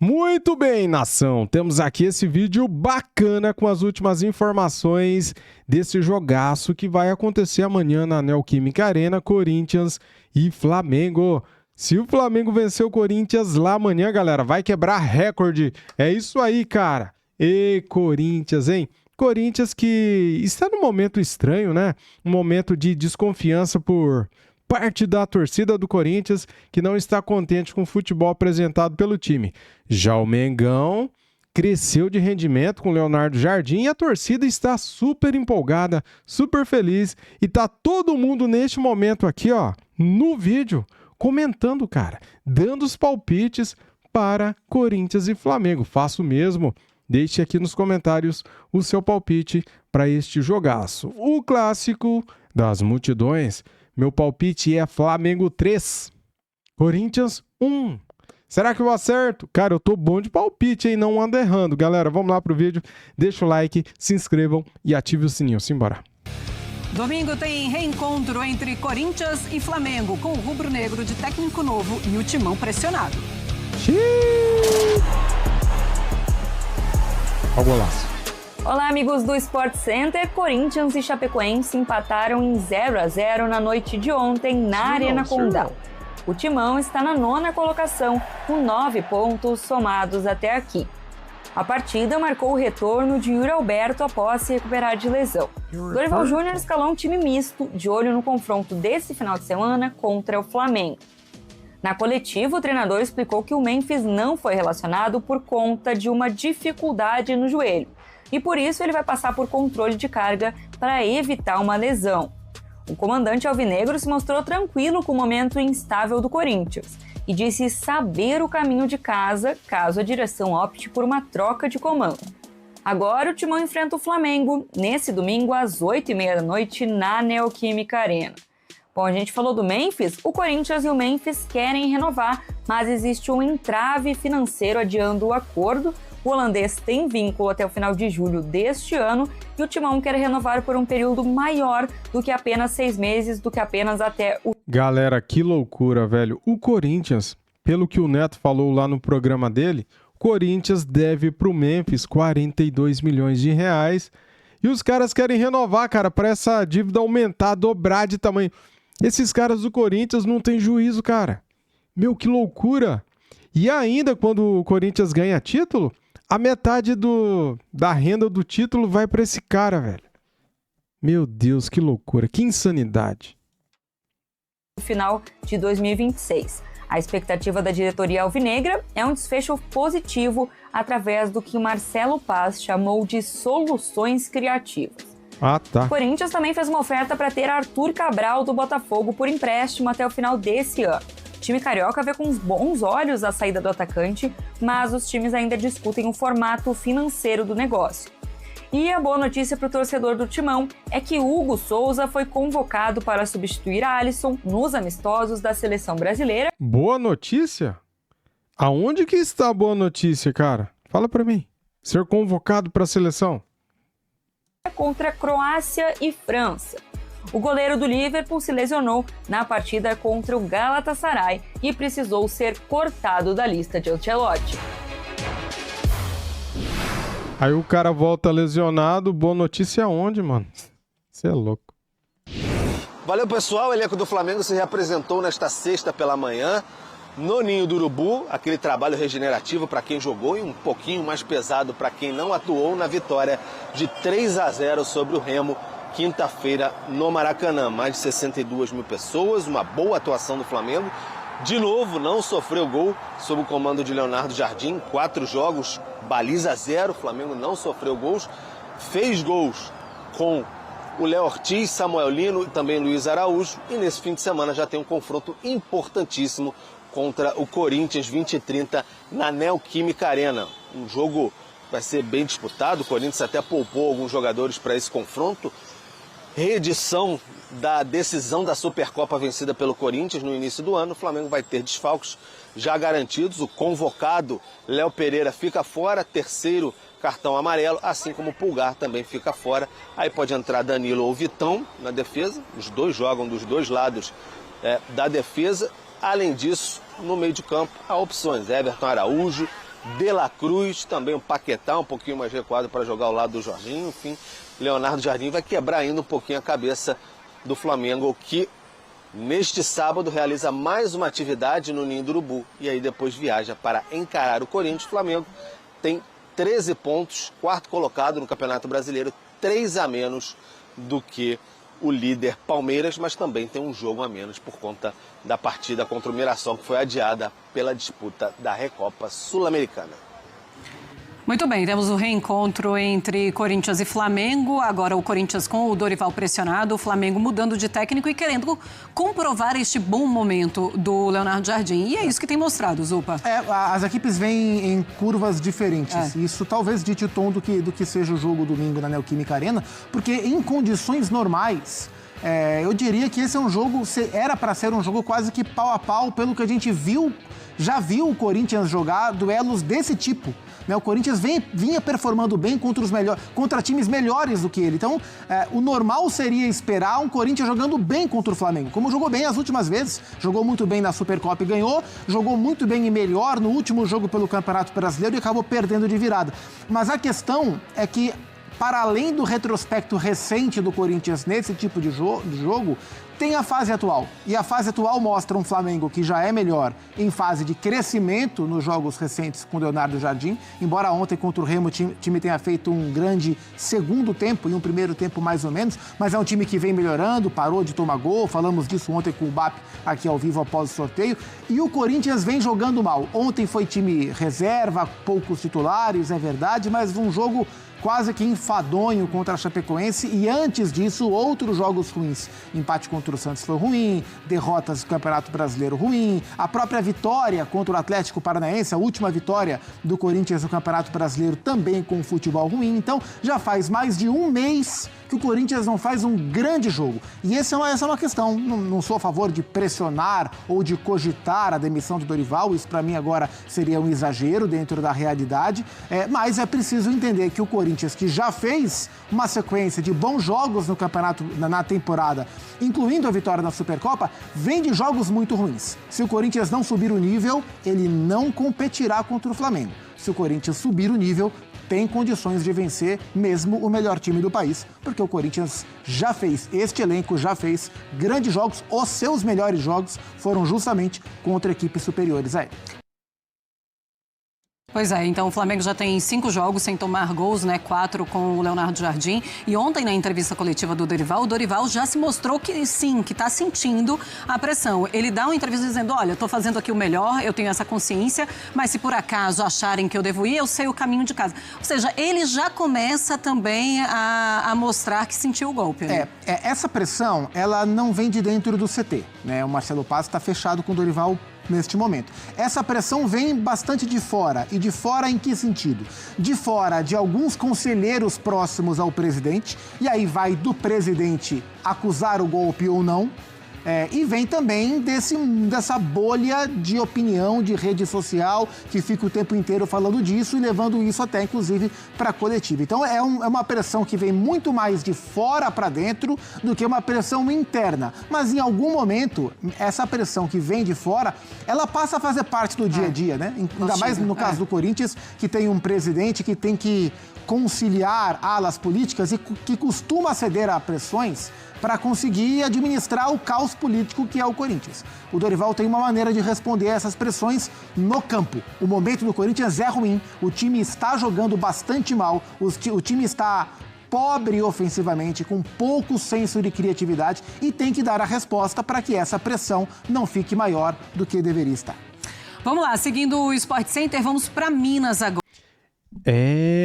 Muito bem, nação. Temos aqui esse vídeo bacana com as últimas informações desse jogaço que vai acontecer amanhã na Neoquímica Arena, Corinthians e Flamengo. Se o Flamengo vencer o Corinthians lá amanhã, galera, vai quebrar recorde. É isso aí, cara. E Corinthians, hein? Corinthians que está num momento estranho, né? Um momento de desconfiança por parte da torcida do Corinthians, que não está contente com o futebol apresentado pelo time. Já o Mengão cresceu de rendimento com o Leonardo Jardim e a torcida está super empolgada, super feliz. E tá todo mundo neste momento aqui, ó, no vídeo, comentando, cara, dando os palpites para Corinthians e Flamengo. Faço o mesmo. Deixe aqui nos comentários o seu palpite para este jogaço. O clássico das multidões. Meu palpite é Flamengo 3, Corinthians 1. Será que eu acerto? Cara, eu tô bom de palpite, hein? Não ando errando. Galera, vamos lá pro vídeo. Deixa o like, se inscrevam e ative o sininho. Simbora. Domingo tem reencontro entre Corinthians e Flamengo, com o rubro-negro de técnico novo e o timão pressionado. Olha o golaço. Olá, amigos do Sport Center. Corinthians e Chapecoense empataram em 0-0 na noite de ontem na Arena Condá. O Timão está na 9ª colocação, com 9 pontos somados até aqui. A partida marcou o retorno de Yuri Alberto após se recuperar de lesão. Dorival Júnior escalou um time misto, de olho no confronto desse final de semana contra o Flamengo. Na coletiva, o treinador explicou que o Memphis não foi relacionado por conta de uma dificuldade no joelho. E por isso ele vai passar por controle de carga para evitar uma lesão. O comandante alvinegro se mostrou tranquilo com o momento instável do Corinthians e disse saber o caminho de casa caso a direção opte por uma troca de comando. Agora o Timão enfrenta o Flamengo nesse domingo às 8h30 da noite na Neoquímica Arena. Bom, a gente falou do Memphis, o Corinthians e o Memphis querem renovar, mas existe um entrave financeiro adiando o acordo. O holandês tem vínculo até o final de julho deste ano e o Timão quer renovar por um período maior do que apenas 6 meses, do que apenas até o... Galera, que loucura, velho. O Corinthians, pelo que o Neto falou lá no programa dele, o Corinthians deve pro Memphis 42 milhões de reais e os caras querem renovar, cara, para essa dívida aumentar, dobrar de tamanho. Esses caras do Corinthians não tem juízo, cara. Meu, que loucura. E ainda, quando o Corinthians ganha título, a metade da renda do título vai para esse cara, velho. Meu Deus, que loucura, que insanidade. Final de 2026. A expectativa da diretoria alvinegra é um desfecho positivo através do que Marcelo Paz chamou de soluções criativas. Ah, tá. O Corinthians também fez uma oferta para ter Arthur Cabral do Botafogo por empréstimo até o final desse ano. O time carioca vê com bons olhos a saída do atacante, mas os times ainda discutem o formato financeiro do negócio. E a boa notícia para o torcedor do Timão é que Hugo Souza foi convocado para substituir a Alisson nos amistosos da seleção brasileira. Boa notícia? Aonde que está a boa notícia, cara? Fala para mim. Ser convocado para a seleção? Contra Croácia e França. O goleiro do Liverpool se lesionou na partida contra o Galatasaray e precisou ser cortado da lista de Ancelotti. Aí o cara volta lesionado, boa notícia aonde, mano? Você é louco. Valeu, pessoal. O elenco do Flamengo se reapresentou nesta sexta pela manhã no Ninho do Urubu, aquele trabalho regenerativo para quem jogou e um pouquinho mais pesado para quem não atuou na vitória de 3-0 sobre o Remo, quinta-feira no Maracanã. Mais de 62 mil pessoas, uma boa atuação do Flamengo. De novo, não sofreu gol sob o comando de Leonardo Jardim, 4 jogos, baliza 0, o Flamengo não sofreu gols. Fez gols com o Léo Ortiz, Samuel Lino e também Luiz Araújo. E nesse fim de semana já tem um confronto importantíssimo contra o Corinthians 2030 na Neoquímica Arena. Um jogo que vai ser bem disputado, o Corinthians até poupou alguns jogadores para esse confronto. Reedição da decisão da Supercopa vencida pelo Corinthians no início do ano. O Flamengo vai ter desfalques já garantidos. O convocado Léo Pereira fica fora, terceiro cartão amarelo, assim como o Pulgar também fica fora. Aí pode entrar Danilo ou Vitão na defesa. Os dois jogam dos dois lados da defesa. Além disso, no meio de campo, há opções. Everton Araújo, De La Cruz, também o Paquetá, um pouquinho mais recuado para jogar ao lado do Jorginho. Enfim, Leonardo Jardim vai quebrar ainda um pouquinho a cabeça do Flamengo, que neste sábado realiza mais uma atividade no Ninho do Urubu. E aí depois viaja para encarar o Corinthians. O Flamengo tem 13 pontos, quarto colocado no Campeonato Brasileiro, 3 a menos do que o líder Palmeiras, mas também tem um jogo a menos por conta da partida contra o Mirassol, que foi adiada pela disputa da Recopa Sul-Americana. Muito bem, temos o reencontro entre Corinthians e Flamengo. Agora o Corinthians com o Dorival pressionado, o Flamengo mudando de técnico e querendo comprovar este bom momento do Leonardo Jardim. E é isso que tem mostrado, Zupa. As equipes vêm em curvas diferentes. Isso talvez dite o tom do que seja o jogo domingo na Neoquímica Arena, porque em condições normais, eu diria que esse é um jogo, era para ser um jogo quase que pau a pau, pelo que a gente já viu o Corinthians jogar duelos desse tipo. O Corinthians vinha performando bem contra times melhores do que ele. Então, o normal seria esperar um Corinthians jogando bem contra o Flamengo, como jogou bem as últimas vezes. Jogou muito bem na Supercopa e ganhou, jogou muito bem e melhor no último jogo pelo Campeonato Brasileiro e acabou perdendo de virada. Mas a questão é que, para além do retrospecto recente do Corinthians nesse tipo de jogo, tem a fase atual. E a fase atual mostra um Flamengo que já é melhor em fase de crescimento nos jogos recentes com Leonardo Jardim. Embora ontem contra o Remo o time tenha feito um grande segundo tempo e um primeiro tempo mais ou menos, mas é um time que vem melhorando, parou de tomar gol. Falamos disso ontem com o BAP aqui ao vivo após o sorteio. E o Corinthians vem jogando mal. Ontem foi time reserva, poucos titulares, é verdade, mas um jogo quase que enfadonho contra a Chapecoense, e antes disso, outros jogos ruins. Empate contra o Santos foi ruim, derrotas do Campeonato Brasileiro ruim, a própria vitória contra o Atlético Paranaense, a última vitória do Corinthians no Campeonato Brasileiro, também com futebol ruim. Então, já faz mais de um mês que o Corinthians não faz um grande jogo. E essa é uma questão. Não sou a favor de pressionar ou de cogitar a demissão do Dorival, isso para mim agora seria um exagero dentro da realidade, mas é preciso entender que o Corinthians, que já fez uma sequência de bons jogos no campeonato, na temporada, incluindo a vitória na Supercopa, vem de jogos muito ruins. Se o Corinthians não subir o nível, ele não competirá contra o Flamengo. Se o Corinthians subir o nível, tem condições de vencer mesmo o melhor time do país, porque o Corinthians este elenco já fez grandes jogos, os seus melhores jogos foram justamente contra equipes superiores a ele. Pois é, então o Flamengo já tem 5 jogos sem tomar gols, 4 com o Leonardo Jardim. E ontem, na entrevista coletiva do Dorival, o Dorival já se mostrou que sim, que está sentindo a pressão. Ele dá uma entrevista dizendo, olha, estou fazendo aqui o melhor, eu tenho essa consciência, mas se por acaso acharem que eu devo ir, eu sei o caminho de casa. Ou seja, ele já começa também a mostrar que sentiu o golpe. Essa pressão, ela não vem de dentro do CT, O Marcelo Paz está fechado com o Dorival neste momento. Essa pressão vem bastante de fora. E de fora em que sentido? De fora de alguns conselheiros próximos ao presidente, e aí vai do presidente acusar o golpe ou não, e vem também dessa bolha de opinião, de rede social, que fica o tempo inteiro falando disso e levando isso até, inclusive, para a coletiva. Então, é uma pressão que vem muito mais de fora para dentro do que uma pressão interna. Mas, em algum momento, essa pressão que vem de fora, ela passa a fazer parte do dia a dia, Ainda mais no caso do Corinthians, que tem um presidente que tem que conciliar alas políticas e que costuma ceder a pressões para conseguir administrar o caos político que é o Corinthians. O Dorival tem uma maneira de responder a essas pressões no campo. O momento do Corinthians é ruim, o time está jogando bastante mal, o time está pobre ofensivamente, com pouco senso de criatividade e tem que dar a resposta para que essa pressão não fique maior do que deveria estar. Vamos lá, seguindo o Sport Center, vamos para Minas agora.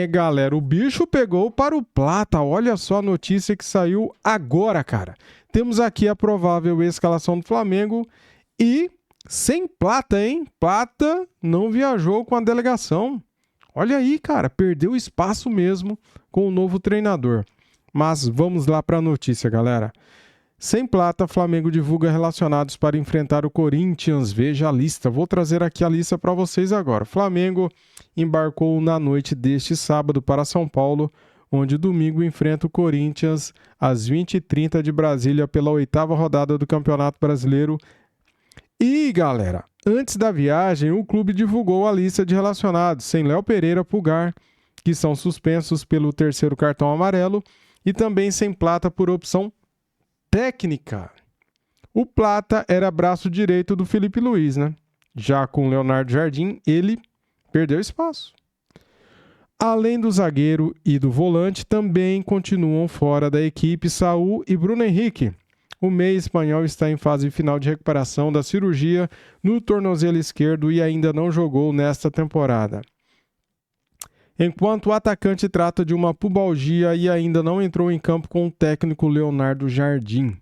Galera, o bicho pegou para o Plata. Olha só a notícia que saiu agora, cara. Temos aqui a provável escalação do Flamengo e sem Plata, hein? Plata não viajou com a delegação. Olha aí, cara, perdeu espaço mesmo com o novo treinador. Mas vamos lá para a notícia, galera. Sem Plata, Flamengo divulga relacionados para enfrentar o Corinthians. Veja a lista. Vou trazer aqui a lista para vocês agora. Flamengo embarcou na noite deste sábado para São Paulo, onde domingo enfrenta o Corinthians às 20h30 de Brasília pela 8ª rodada do Campeonato Brasileiro. E, galera, antes da viagem, o clube divulgou a lista de relacionados, sem Léo Pereira, Pulgar, que são suspensos pelo 3º cartão amarelo, e também sem Plata por opção técnica. O Plata era braço direito do Felipe Luiz, né? Já com o Leonardo Jardim, ele perdeu espaço. Além do zagueiro e do volante, também continuam fora da equipe Saúl e Bruno Henrique. O meia espanhol está em fase final de recuperação da cirurgia no tornozelo esquerdo e ainda não jogou nesta temporada. Enquanto o atacante trata de uma pubalgia e ainda não entrou em campo com o técnico Leonardo Jardim.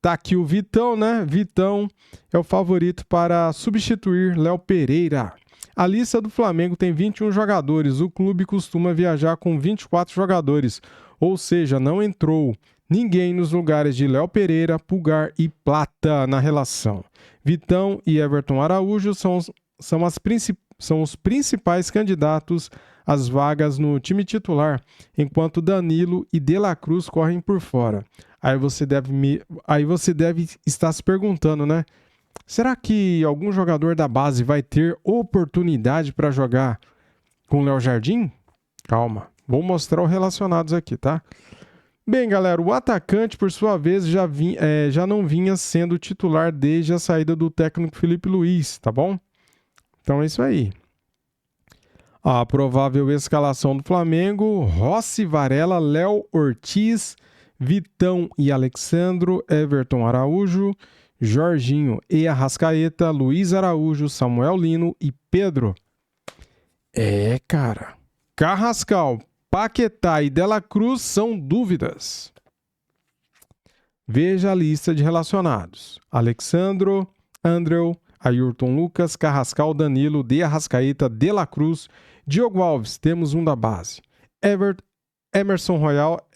Tá aqui o Vitão, né? Vitão é o favorito para substituir Léo Pereira. A lista do Flamengo tem 21 jogadores. O clube costuma viajar com 24 jogadores, ou seja, não entrou ninguém nos lugares de Léo Pereira, Pulgar e Plata na relação. Vitão e Everton Araújo são os principais candidatos às vagas no time titular, enquanto Danilo e De La Cruz correm por fora. Aí você deve estar se perguntando, né? Será que algum jogador da base vai ter oportunidade para jogar com o Léo Jardim? Calma, vou mostrar os relacionados aqui, tá? Bem, galera, o atacante, por sua vez, já não vinha sendo titular desde a saída do técnico Felipe Luiz, tá bom? Então é isso aí. A provável escalação do Flamengo: Rossi, Varela, Léo Ortiz, Vitão e Alexandro, Everton Araújo, Jorginho e Arrascaeta, Luiz Araújo, Samuel Lino e Pedro. Cara. Carrascal, Paquetá e De La Cruz são dúvidas. Veja a lista de relacionados: Alexandro, Andréu, Ayrton Lucas, Carrascal, Danilo, De Arrascaeta, De La Cruz, Diogo Alves, temos um da base. Emerson Royal,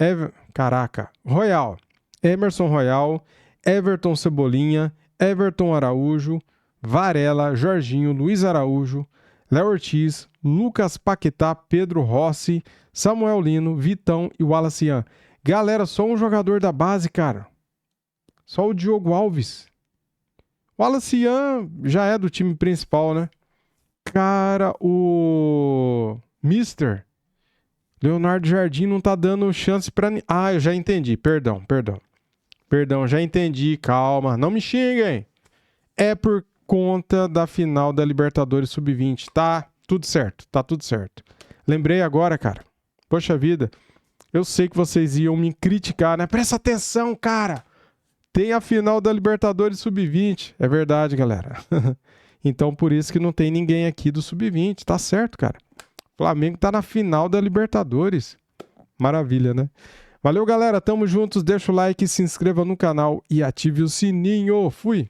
Emerson Royal, Everton Cebolinha, Everton Araújo, Varela, Jorginho, Luiz Araújo, Léo Ortiz, Lucas Paquetá, Pedro Rossi, Samuel Lino, Vitão e Wallace Ian. Galera, só um jogador da base, cara. Só o Diogo Alves. O Wallace Ian já é do time principal, né? Cara, o Mister Leonardo Jardim não tá dando chance pra... eu já entendi. Perdão, já entendi. Calma, não me xinguem. É por conta da final da Libertadores Sub-20. Tá tudo certo. Lembrei agora, cara. Poxa vida. Eu sei que vocês iam me criticar, né? Presta atenção, cara. Tem a final da Libertadores Sub-20. É verdade, galera. Então, por isso que não tem ninguém aqui do Sub-20. Tá certo, cara. O Flamengo tá na final da Libertadores. Maravilha, né? Valeu, galera. Tamo juntos. Deixa o like, se inscreva no canal e ative o sininho. Fui!